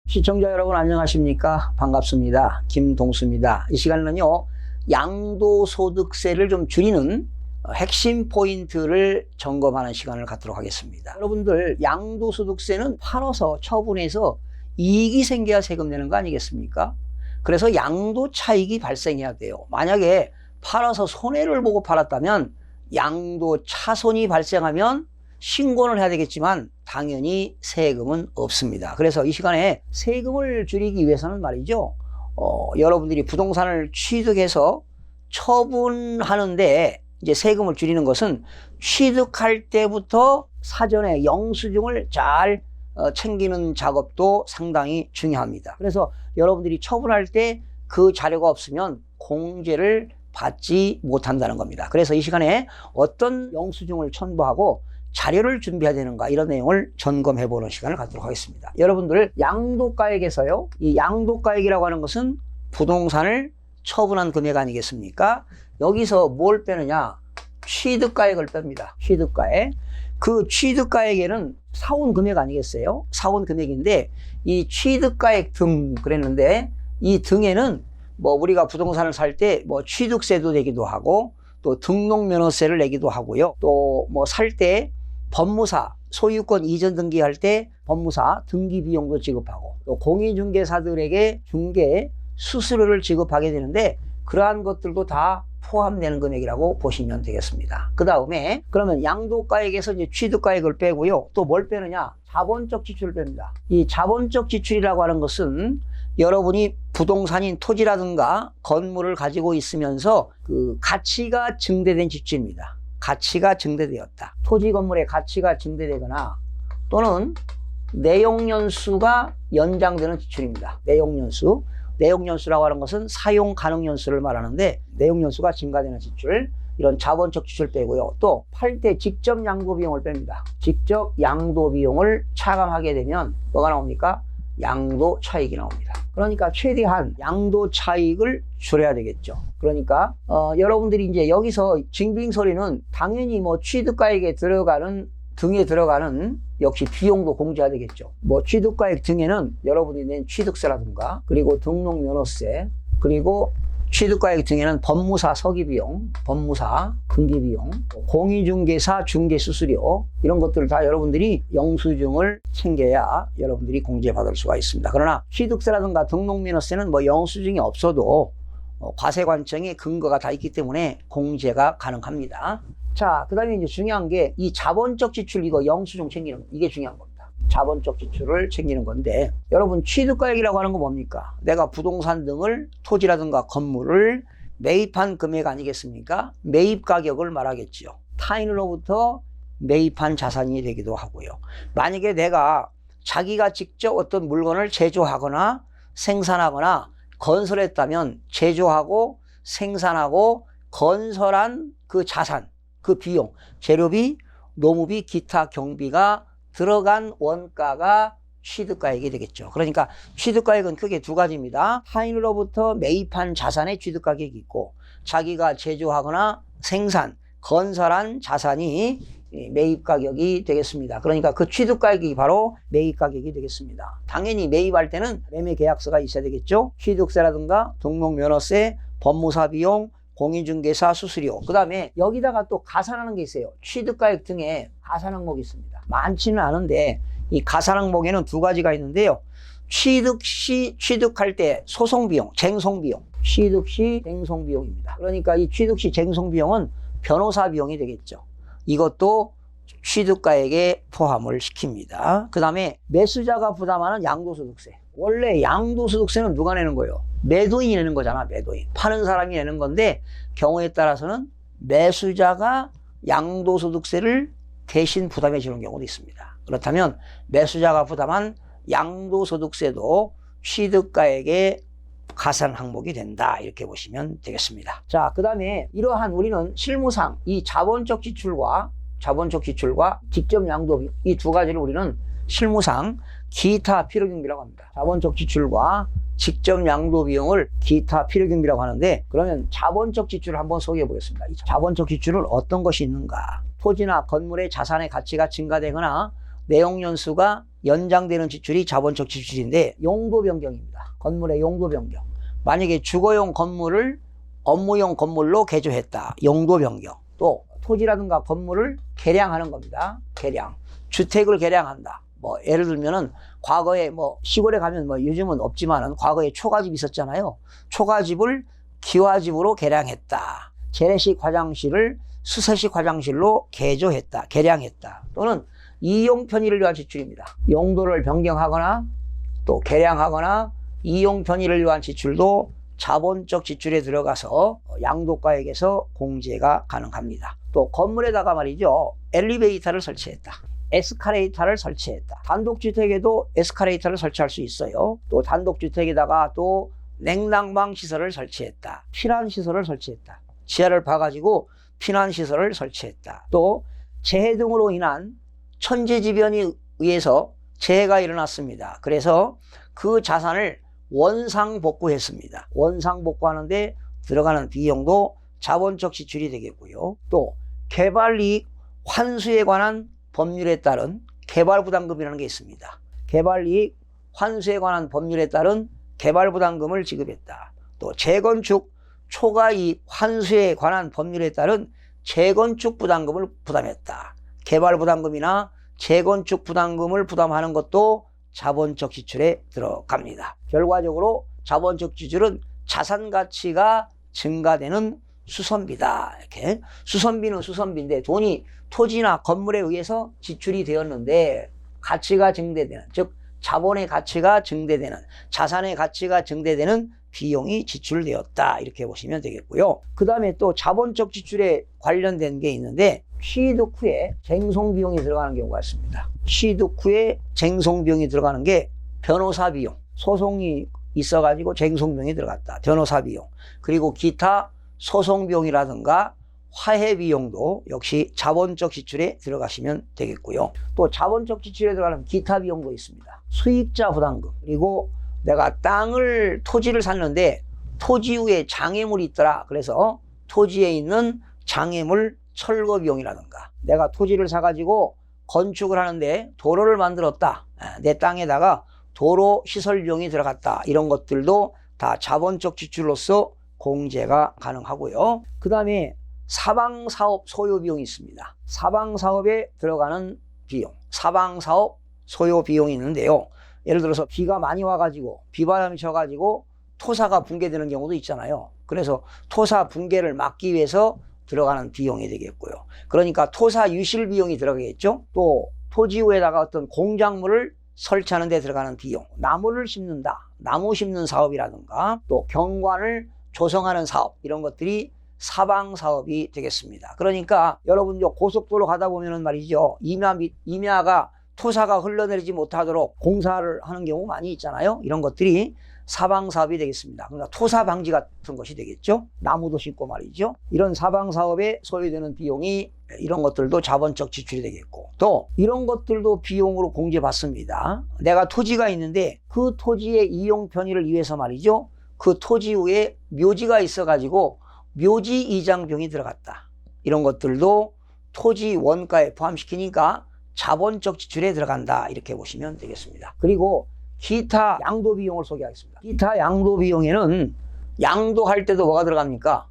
시청자 여러분 안녕하십니까? 반갑습니다. 김동수입니다. 이 시간은요, 양도소득세를 좀 줄이는 핵심 포인트를 점검하는 시간을 갖도록 하겠습니다. 여러분들, 양도소득세는 팔아서 처분해서 이익이 생겨야 세금 내는 거 아니겠습니까? 그래서 양도 차익이 발생해야 돼요. 만약에 팔아서 손해를 보고 팔았다면 양도 차손이 발생하면 신고를 해야 되겠지만 당연히 세금은 없습니다. 그래서 이 시간에 세금을 줄이기 위해서는 말이죠, 여러분들이 부동산을 취득해서 처분하는데 이제 세금을 줄이는 것은 취득할 때부터 사전에 영수증을 잘 챙기는 작업도 상당히 중요합니다. 그래서 여러분들이 처분할 때 그 자료가 없으면 공제를 받지 못한다는 겁니다. 그래서 이 시간에 어떤 영수증을 첨부하고 자료를 준비해야 되는가, 이런 내용을 점검해 보는 시간을 갖도록 하겠습니다. 여러분들, 양도가액에서요, 이 양도가액이라고 하는 것은 부동산을 처분한 금액 아니겠습니까? 여기서 뭘 빼느냐? 취득가액을 뺍니다. 취득가액. 그 취득가액에는 사온 금액 아니겠어요? 사온 금액인데 이 취득가액 등 그랬는데, 이 등에는 뭐 우리가 부동산을 살 때 뭐 취득세도 내기도 하고 또 등록면허세를 내기도 하고요. 또 뭐 살 때 법무사, 소유권 이전 등기할 때 법무사 등기 비용도 지급하고, 또 공인중개사들에게 중개 수수료를 지급하게 되는데 그러한 것들도 다 포함되는 금액이라고 보시면 되겠습니다. 그 다음에 그러면 양도가액에서 이제 취득가액을 빼고요. 또 뭘 빼느냐? 자본적 지출을 뺍니다. 이 자본적 지출이라고 하는 것은 여러분이 부동산인 토지라든가 건물을 가지고 있으면서 그 가치가 증대된 지출입니다. 가치가 증대되었다. 토지 건물의 가치가 증대되거나 또는 내용연수가 연장되는 지출입니다. 내용연수. 내용연수라고 하는 것은 사용 가능 연수를 말하는데 내용연수가 증가되는 지출, 이런 자본적 지출 빼고요. 또 팔 때 직접 양도 비용을 뺍니다. 직접 양도 비용을 차감하게 되면 뭐가 나옵니까? 양도 차익이 나옵니다. 그러니까 최대한 양도 차익을 줄여야 되겠죠. 그러니까 여러분들이 이제 여기서 징빙서류는 당연히 뭐 취득가액에 들어가는 등에 들어가는 역시 비용도 공제해야 되겠죠. 뭐 취득가액 등에는 여러분이 낸 취득세라든가, 그리고 등록면허세, 그리고 취득가액 등에는 법무사 서기비용, 법무사 등기비용, 공인중개사 중개수수료, 이런 것들을 다 여러분들이 영수증을 챙겨야 여러분들이 공제받을 수가 있습니다. 그러나 취득세라든가 등록면허세는 뭐 영수증이 없어도 과세관청의 근거가 다 있기 때문에 공제가 가능합니다. 자, 그 다음에 이제 중요한 게 이 자본적 지출, 이거 영수증 챙기는 거, 이게 중요한 겁니다. 자본적 지출을 챙기는 건데, 여러분 취득가액이라고 하는 건 뭡니까? 내가 부동산 등을, 토지라든가 건물을 매입한 금액 아니겠습니까? 매입 가격을 말하겠지요. 타인으로부터 매입한 자산이 되기도 하고요. 만약에 내가 자기가 직접 어떤 물건을 제조하거나 생산하거나 건설했다면 제조하고 생산하고 건설한 그 자산, 그 비용, 재료비, 노무비, 기타 경비가 들어간 원가가 취득가액이 되겠죠. 그러니까 취득가액은 크게 두 가지입니다. 타인으로부터 매입한 자산의 취득가격이 있고, 자기가 제조하거나 생산, 건설한 자산이 매입가격이 되겠습니다. 그러니까 그 취득가액이 바로 매입가격이 되겠습니다. 당연히 매입할 때는 매매계약서가 있어야 되겠죠. 취득세라든가 등록면허세, 법무사 비용, 공인중개사 수수료, 그 다음에 여기다가 또 가산하는 게 있어요. 취득가액 등에 가산 항목이 있습니다. 많지는 않은데 이 가산 항목에는 두 가지가 있는데요. 취득 시 취득할 때 소송비용, 쟁송비용, 취득 시 쟁송비용입니다. 그러니까 이 취득 시 쟁송비용은 변호사 비용이 되겠죠. 이것도 취득가액에 포함을 시킵니다. 그 다음에 매수자가 부담하는 양도소득세. 원래 양도소득세는 누가 내는 거예요? 매도인이 내는 거잖아. 매도인. 파는 사람이 내는 건데 경우에 따라서는 매수자가 양도소득세를 대신 부담해 주는 경우도 있습니다. 그렇다면 매수자가 부담한 양도소득세도 취득가액의 가산 항목이 된다, 이렇게 보시면 되겠습니다. 자, 그 다음에 이러한 우리는 실무상 이 자본적 지출과 직접 양도비, 이 두 가지를 우리는 실무상 기타 필요경비라고 합니다. 자본적 지출과 직접 양도 비용을 기타 필요경비라고 하는데, 그러면 자본적 지출을 한번 소개해 보겠습니다. 이 자본적 지출은 어떤 것이 있는가? 토지나 건물의 자산의 가치가 증가되거나 내용연수가 연장되는 지출이 자본적 지출인데 용도 변경입니다. 건물의 용도 변경. 만약에 주거용 건물을 업무용 건물로 개조했다. 용도 변경. 또 토지라든가 건물을 개량하는 겁니다. 개량. 주택을 개량한다. 뭐 예를 들면은 과거에 뭐 시골에 가면 뭐 요즘은 없지만은 과거에 초가집 있었잖아요. 초가집을 기와집으로 개량했다. 재래식 화장실을 수세식 화장실로 개조했다. 개량했다. 또는 이용 편의를 위한 지출입니다. 용도를 변경하거나 또 개량하거나 이용 편의를 위한 지출도 자본적 지출에 들어가서 양도가액에서 공제가 가능합니다. 또 건물에다가 말이죠. 엘리베이터를 설치했다. 에스카레이터를 설치했다. 단독주택에도 에스카레이터를 설치할 수 있어요. 또 단독주택에다가 또 냉난방 시설을 설치했다. 피난시설을 설치했다. 지하를 파가지고 피난시설을 설치했다. 또 재해 등으로 인한 천재지변에 의해서 재해가 일어났습니다. 그래서 그 자산을 원상복구했습니다. 원상복구하는데 들어가는 비용도 자본적 지출이 되겠고요. 또 개발이익 환수에 관한 법률에 따른 개발부담금이라는 게 있습니다. 개발이익 환수에 관한 법률에 따른 개발부담금을 지급했다. 또 재건축 초과이익 환수에 관한 법률에 따른 재건축 부담금을 부담했다. 개발부담금이나 재건축 부담금을 부담하는 것도 자본적 지출에 들어갑니다. 결과적으로 자본적 지출은 자산 가치가 증가되는 수선비다. 이렇게 수선비는 수선비인데 돈이 토지나 건물에 의해서 지출이 되었는데 가치가 증대되는, 즉 자본의 가치가 증대되는, 자산의 가치가 증대되는 비용이 지출되었다. 이렇게 보시면 되겠고요. 그 다음에 또 자본적 지출에 관련된 게 있는데 취득 후에 쟁송 비용이 들어가는 경우가 있습니다. 취득 후에 쟁송 비용이 들어가는 게 변호사 비용, 소송이 있어가지고 쟁송 비용이 들어갔다. 변호사 비용. 그리고 기타 소송 비용이라든가 화해 비용도 역시 자본적 지출에 들어가시면 되겠고요. 또 자본적 지출에 들어가는 기타 비용도 있습니다. 수익자 부담금. 그리고 내가 토지를 샀는데 토지 위에 장애물이 있더라. 그래서 토지에 있는 장애물 철거 비용이라든가 내가 토지를 사가지고 건축을 하는데 도로를 만들었다. 내 땅에다가 도로 시설 비용이 들어갔다. 이런 것들도 다 자본적 지출로서 공제가 가능하고요. 그 다음에 사방사업 소요 비용이 있습니다. 사방사업에 들어가는 비용, 사방사업 소요 비용이 있는데요. 예를 들어서 비가 많이 와가지고 비바람이 쳐가지고 토사가 붕괴되는 경우도 있잖아요. 그래서 토사 붕괴를 막기 위해서 들어가는 비용이 되겠고요. 그러니까 토사 유실 비용이 들어가겠죠. 또 토지 위에다가 어떤 공작물을 설치하는 데 들어가는 비용, 나무를 심는다, 나무 심는 사업이라든가 또 경관을 조성하는 사업, 이런 것들이 사방 사업이 되겠습니다. 그러니까 여러분 고속도로 가다 보면은 말이죠, 임야가 토사가 흘러내리지 못하도록 공사를 하는 경우 많이 있잖아요. 이런 것들이 사방 사업이 되겠습니다. 그러니까 토사 방지 같은 것이 되겠죠. 나무도 심고 말이죠. 이런 사방 사업에 소요되는 비용이, 이런 것들도 자본적 지출이 되겠고, 또 이런 것들도 비용으로 공제받습니다. 내가 토지가 있는데 그 토지의 이용 편의를 위해서 말이죠, 그 토지 위에 묘지가 있어가지고 묘지 이장 비용이 들어갔다. 이런 것들도 토지 원가에 포함시키니까 자본적 지출에 들어간다. 이렇게 보시면 되겠습니다. 그리고 기타 양도 비용을 소개하겠습니다. 기타 양도 비용에는 양도할 때도 뭐가 들어갑니까?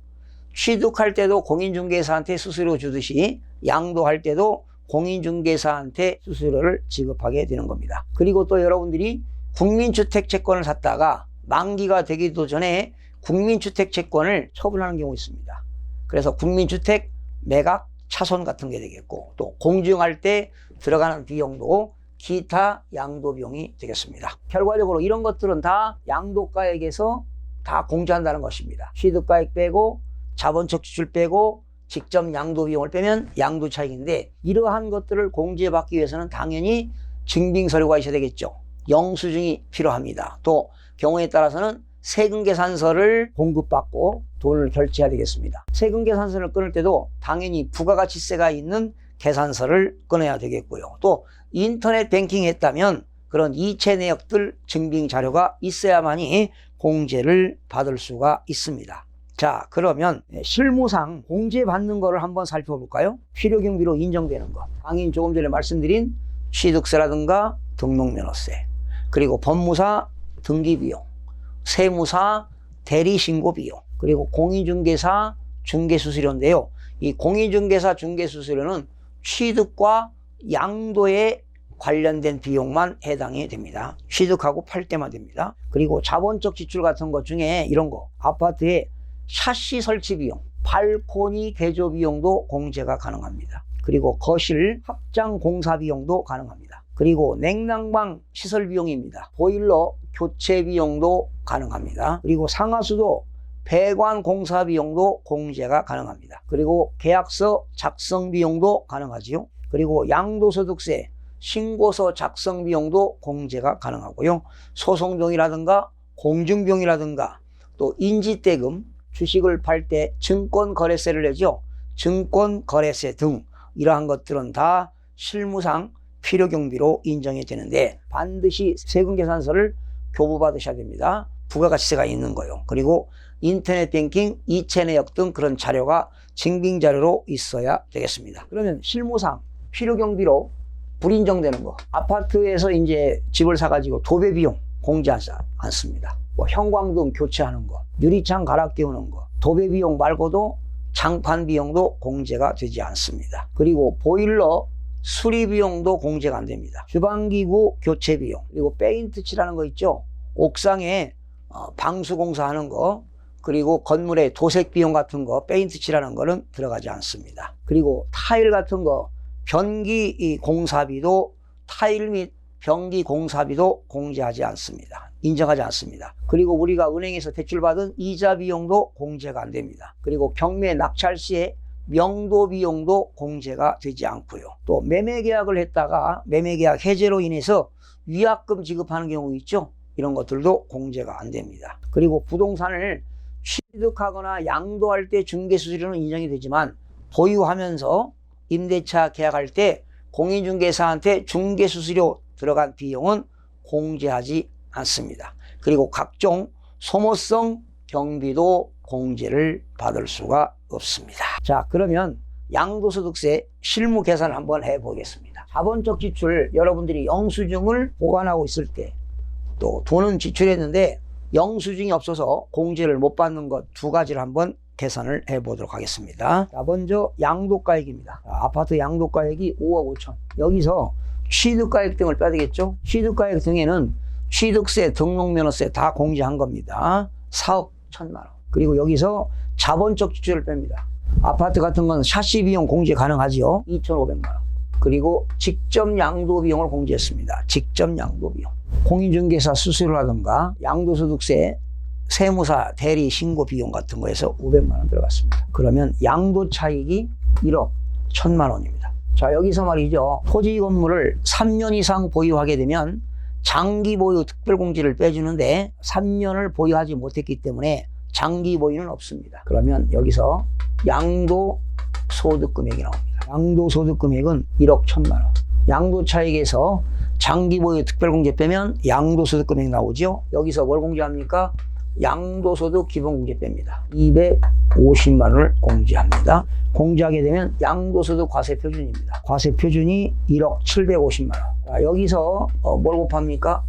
취득할 때도 공인중개사한테 수수료 주듯이 양도할 때도 공인중개사한테 수수료를 지급하게 되는 겁니다. 그리고 또 여러분들이 국민주택 채권을 샀다가 만기가 되기도 전에 국민주택 채권을 처분하는 경우 있습니다. 그래서 국민주택 매각 차손 같은 게 되겠고, 또 공증할 때 들어가는 비용도 기타 양도 비용이 되겠습니다. 결과적으로 이런 것들은 다 양도가액에서 다 공제한다는 것입니다. 취득가액 빼고 자본적 지출 빼고 직접 양도 비용을 빼면 양도 차익인데, 이러한 것들을 공제받기 위해서는 당연히 증빙 서류가 있어야 되겠죠. 영수증이 필요합니다. 또 경우에 따라서는 세금계산서를 공급받고 돈을 결제해야 되겠습니다. 세금계산서를 끊을 때도 당연히 부가가치세가 있는 계산서를 꺼내야 되겠고요. 또 인터넷 뱅킹 했다면 그런 이체 내역들 증빙 자료가 있어야만이 공제를 받을 수가 있습니다. 자, 그러면 실무상 공제받는 거를 한번 살펴볼까요? 필요경비로 인정되는 것. 강인 조금 전에 말씀드린 취득세라든가 등록면허세, 그리고 법무사 등기비용, 세무사 대리신고비용, 그리고 공인중개사 중개수수료인데요. 이 공인중개사 중개수수료는 취득과 양도에 관련된 비용만 해당이 됩니다. 취득하고 팔 때만 됩니다. 그리고 자본적 지출 같은 것 중에 이런 거, 아파트에 샤시 설치 비용, 발코니 개조 비용도 공제가 가능합니다. 그리고 거실 확장 공사 비용도 가능합니다. 그리고 냉난방 시설 비용입니다. 보일러 교체 비용도 가능합니다. 그리고 상하수도 배관 공사 비용도 공제가 가능합니다. 그리고 계약서 작성 비용도 가능하지요. 그리고 양도소득세 신고서 작성 비용도 공제가 가능하고요. 소송비용이라든가 공증비용이라든가 또 인지대금, 주식을 팔 때 증권거래세를 내죠. 증권거래세 등 이러한 것들은 다 실무상 필요경비로 인정이 되는데 반드시 세금계산서를 교부받으셔야 됩니다. 부가가치세가 있는 거요. 그리고 인터넷 뱅킹, 이체 내역 등 그런 자료가 증빙자료로 있어야 되겠습니다. 그러면 실무상 필요경비로 불인정되는 거, 아파트에서 이제 집을 사가지고 도배 비용 공제하지 않습니다. 뭐 형광등 교체하는 거, 유리창 갈아 끼우는 거, 도배 비용 말고도 장판 비용도 공제가 되지 않습니다. 그리고 보일러 수리 비용도 공제가 안 됩니다. 주방기구 교체 비용, 그리고 페인트 칠하는 거 있죠. 옥상에 방수 공사하는 거, 그리고 건물에 도색 비용 같은 거, 페인트 칠하는 거는 들어가지 않습니다. 그리고 타일 같은 거, 변기 공사비도 타일 및 변기 공사비도 공제하지 않습니다. 인정하지 않습니다. 그리고 우리가 은행에서 대출받은 이자 비용도 공제가 안 됩니다. 그리고 경매 낙찰 시에 명도 비용도 공제가 되지 않고요. 또 매매계약을 했다가 매매계약 해제로 인해서 위약금 지급하는 경우 있죠. 이런 것들도 공제가 안 됩니다. 그리고 부동산을 취득하거나 양도할 때 중개수수료는 인정이 되지만 보유하면서 임대차 계약할 때 공인중개사한테 중개수수료 들어간 비용은 공제하지 않습니다. 그리고 각종 소모성 경비도 공제를 받을 수가 없습니다. 자, 그러면 양도소득세 실무 계산을 한번 해보겠습니다. 자본적 지출, 여러분들이 영수증을 보관하고 있을 때 또 돈은 지출했는데 영수증이 없어서 공제를 못 받는 것 두 가지를 한번 계산을 해보도록 하겠습니다. 자, 먼저 양도가액입니다. 아파트 양도가액이 5억 5천. 여기서 취득가액 등을 빼야 되겠죠? 취득가액 등에는 취득세, 등록면허세 다 공제한 겁니다. 4억 1천만 원. 그리고 여기서 자본적 지출을 뺍니다. 아파트 같은 건 샤시 비용 공제 가능하지요. 2,500만 원. 그리고 직접 양도 비용을 공제했습니다. 직접 양도 비용. 공인중개사 수수료라든가 양도소득세, 세무사 대리 신고 비용 같은 거에서 500만 원 들어갔습니다. 그러면 양도 차익이 1억 1천만 원입니다. 자, 여기서 말이죠. 토지 건물을 3년 이상 보유하게 되면 장기 보유 특별공제를 빼주는데 3년을 보유하지 못했기 때문에 장기 보유는 없습니다. 그러면 여기서 양도소득 금액이 나옵니다. 양도소득 금액은 1억 1천만 원. 양도 차익에서 장기 보유 특별공제 빼면 양도소득 금액 나오죠. 여기서 뭘 공제합니까? 양도소득 기본공제 뺍니다. 250만 원을 공제합니다. 공제하게 되면 양도소득 과세표준입니다. 과세표준이 1억 750만 원. 자, 여기서 뭘 곱합니까?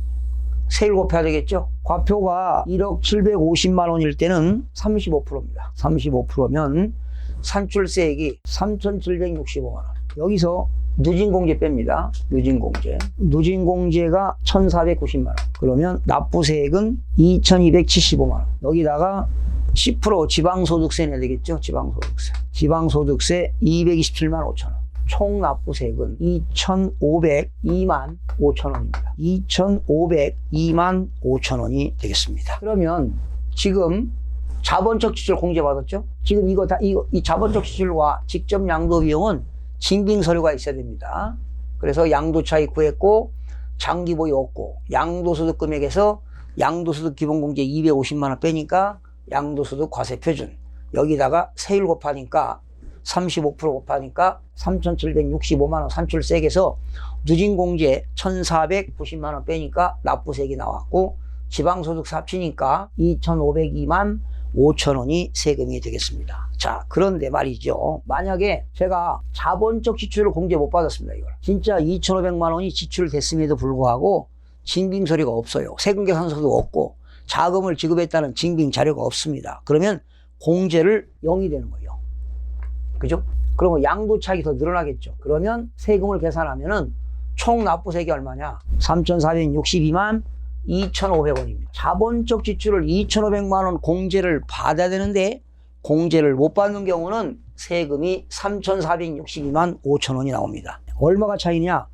세율 곱해야 되겠죠? 과표가 1억 750만 원일 때는 35%입니다. 35%면 산출세액이 3,765만 원. 여기서 누진공제 뺍니다. 누진공제. 누진공제가 1,490만 원. 그러면 납부세액은 2,275만 원. 여기다가 10% 지방소득세 내야 되겠죠? 지방소득세. 지방소득세 227만 5천 원. 총 납부세액은 2,502만 5천 원입니다. 2,502만 5천 원이 되겠습니다. 그러면 지금 자본적 지출 공제받았죠? 지금 이 자본적 지출과 직접 양도 비용은 징빙 서류가 있어야 됩니다. 그래서 양도 차익 구했고 장기 보유 없고 양도소득 금액에서 양도소득 기본공제 250만 원 빼니까 양도소득 과세 표준, 여기다가 세율 곱하니까 35% 곱하니까 3,765만 원 산출세액에서 누진공제 1,490만 원 빼니까 납부세액이 나왔고 지방소득세 합치니까 2,502만 5,000원이 세금이 되겠습니다. 자, 그런데 말이죠. 만약에 제가 자본적 지출을 공제 못 받았습니다. 이걸 진짜 2,500만 원이 지출됐음에도 불구하고 징빙 서류가 없어요. 세금 계산서도 없고 자금을 지급했다는 징빙 자료가 없습니다. 그러면 공제를 0이 되는 거예요. 그죠? 그러면 양도차익이 더 늘어나겠죠. 그러면 세금을 계산하면은 총 납부세액이 얼마냐? 3,462만 2,500원입니다. 자본적 지출을 2,500만 원 공제를 받아야 되는데 공제를 못 받는 경우는 세금이 3,462만 5,000원이 나옵니다. 얼마가 차이냐?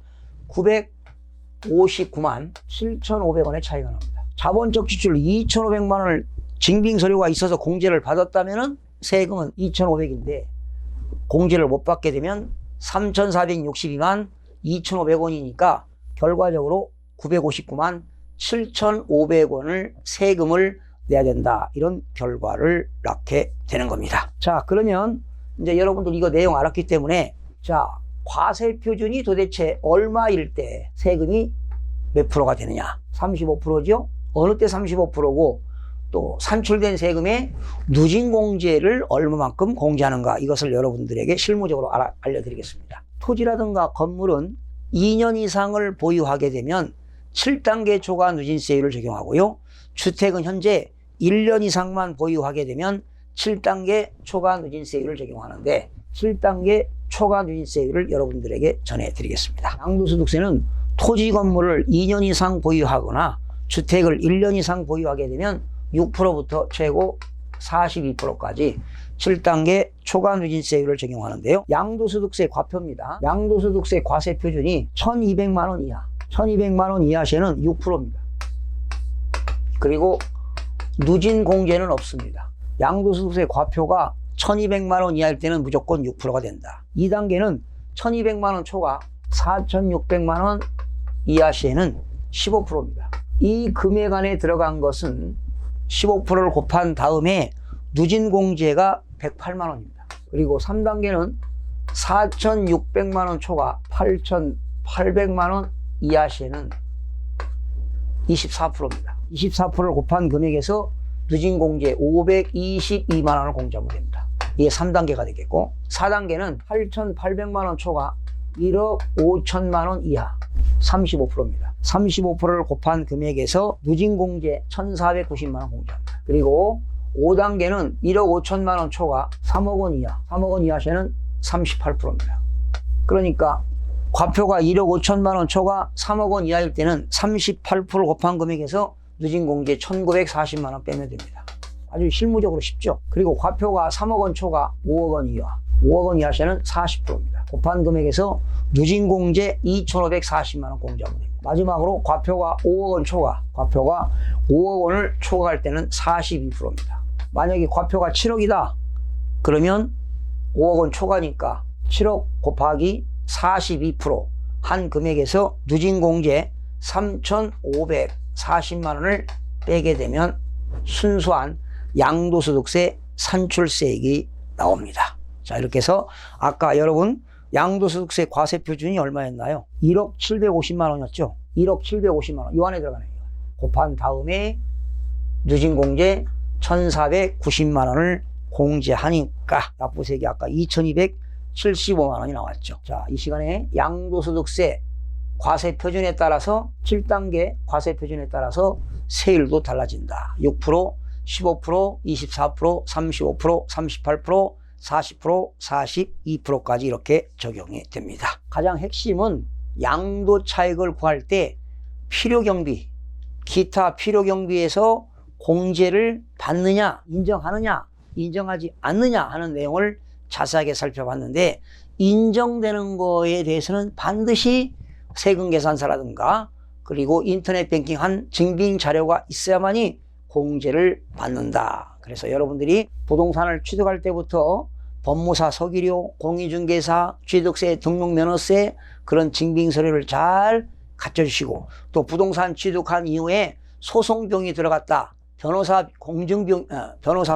959만 7,500원의 차이가 납니다. 자본적 지출 2,500만 원을 징빙 서류가 있어서 공제를 받았다면은 세금은 2,500인데 공제를 못 받게 되면 3,462만 2,500원이니까 결과적으로 959만 7,500원을 세금을 내야 된다. 이런 결과를 낳게 되는 겁니다. 자, 그러면 이제 여러분들 이거 내용 알았기 때문에 자, 과세 표준이 도대체 얼마일 때 세금이 몇 프로가 되느냐? 35%죠? 어느 때 35%고 또 산출된 세금의 누진공제를 얼마만큼 공제하는가? 이것을 여러분들에게 실무적으로 알려드리겠습니다. 토지라든가 건물은 2년 이상을 보유하게 되면 7단계 초과 누진세율을 적용하고요. 주택은 현재 1년 이상만 보유하게 되면 7단계 초과 누진세율을 적용하는데 7단계 초과 누진세율을 여러분들에게 전해드리겠습니다. 양도소득세는 토지 건물을 2년 이상 보유하거나 주택을 1년 이상 보유하게 되면 6%부터 최고 42%까지 7단계 초과 누진세율을 적용하는데요. 양도소득세 과표입니다. 양도소득세 과세 표준이 1,200만 원 이하, 1,200만 원 이하 시에는 6%입니다. 그리고 누진공제는 없습니다. 양도소득세 과표가 1,200만 원 이하일 때는 무조건 6%가 된다. 2단계는 1,200만 원 초과 4,600만 원 이하 시에는 15%입니다. 이 금액 안에 들어간 것은 15%를 곱한 다음에 누진공제가 108만 원입니다. 그리고 3단계는 4,600만 원 초과 8,800만 원 이하 시에는 24%입니다. 24%를 곱한 금액에서 누진공제 522만 원을 공제하면 됩니다. 이게 3단계가 되겠고 4단계는 8,800만 원 초과 1억 5천만 원 이하 35%입니다. 35%를 곱한 금액에서 누진공제 1,490만 원 공제합니다. 그리고 5단계는 1억 5천만 원 초과 3억 원 이하, 3억 원 이하 시에는 38%입니다. 그러니까 과표가 1억 5천만 원 초과 3억 원 이하일 때는 38% 곱한 금액에서 누진공제 1,940만 원 빼면 됩니다. 아주 실무적으로 쉽죠. 그리고 과표가 3억 원 초과 5억 원 이하, 5억 원 이하 시에는 40%입니다. 곱한 금액에서 누진공제 2,540만 원 공제하면 됩니다. 마지막으로 과표가 5억 원 초과, 과표가 5억 원을 초과할 때는 42%입니다. 만약에 과표가 7억이다. 그러면 5억 원 초과니까 7억 곱하기 42% 한 금액에서 누진공제 3,540만 원을 빼게 되면 순수한 양도소득세 산출세액이 나옵니다. 자, 이렇게 해서 아까 여러분 양도소득세 과세 표준이 얼마였나요? 1억 750만 원이었죠? 1억 750만 원. 이 안에 들어가네요. 곱한 다음에 누진공제 1,490만 원을 공제하니까 납부세액이 아까 2,275만 원이 나왔죠. 자, 이 시간에 양도소득세 과세 표준에 따라서 7단계 과세 표준에 따라서 세율도 달라진다. 6%, 15%, 24%, 35%, 38%, 40%, 42%까지 이렇게 적용이 됩니다. 가장 핵심은 양도 차익을 구할 때 필요경비, 기타 필요경비에서 공제를 받느냐, 인정하느냐, 인정하지 않느냐 하는 내용을 자세하게 살펴봤는데 인정되는 거에 대해서는 반드시 세금 계산서라든가 그리고 인터넷 뱅킹한 증빙 자료가 있어야만이 공제를 받는다. 그래서 여러분들이 부동산을 취득할 때부터 법무사 서기료, 공인중개사, 취득세, 등록면허세 그런 증빙 서류를 잘 갖춰주시고 또 부동산 취득한 이후에 소송비용이 들어갔다. 변호사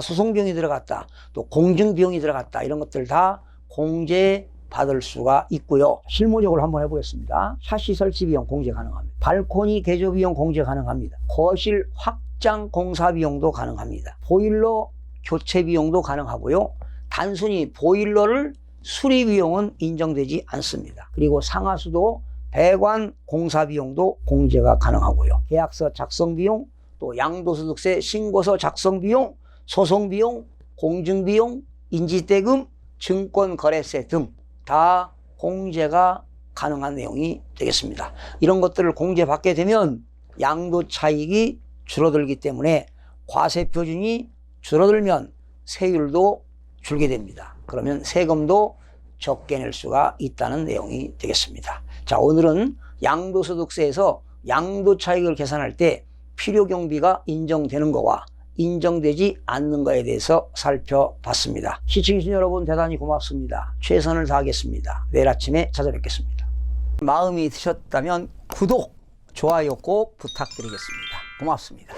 소송비용이 들어갔다. 또 공증비용이 들어갔다. 이런 것들 다 공제 받을 수가 있고요. 실무적으로 한번 해보겠습니다. 샤시 설치 비용 공제 가능합니다. 발코니 개조 비용 공제 가능합니다. 거실 확장 공사 비용도 가능합니다. 보일러 교체 비용도 가능하고요. 단순히 보일러를 수리 비용은 인정되지 않습니다. 그리고 상하수도 배관 공사 비용도 공제가 가능하고요. 계약서 작성 비용, 또 양도소득세 신고서 작성 비용, 소송 비용, 공증 비용, 인지대금, 증권거래세 등 다 공제가 가능한 내용이 되겠습니다. 이런 것들을 공제받게 되면 양도 차익이 줄어들기 때문에 과세 표준이 줄어들면 세율도 줄게 됩니다. 그러면 세금도 적게 낼 수가 있다는 내용이 되겠습니다. 자, 오늘은 양도소득세에서 양도 차익을 계산할 때 필요경비가 인정되는 거와 인정되지 않는 거에 대해서 살펴봤습니다. 시청해주신 여러분 대단히 고맙습니다. 최선을 다하겠습니다. 내일 아침에 찾아뵙겠습니다. 마음이 드셨다면 구독, 좋아요 꼭 부탁드리겠습니다. 고맙습니다.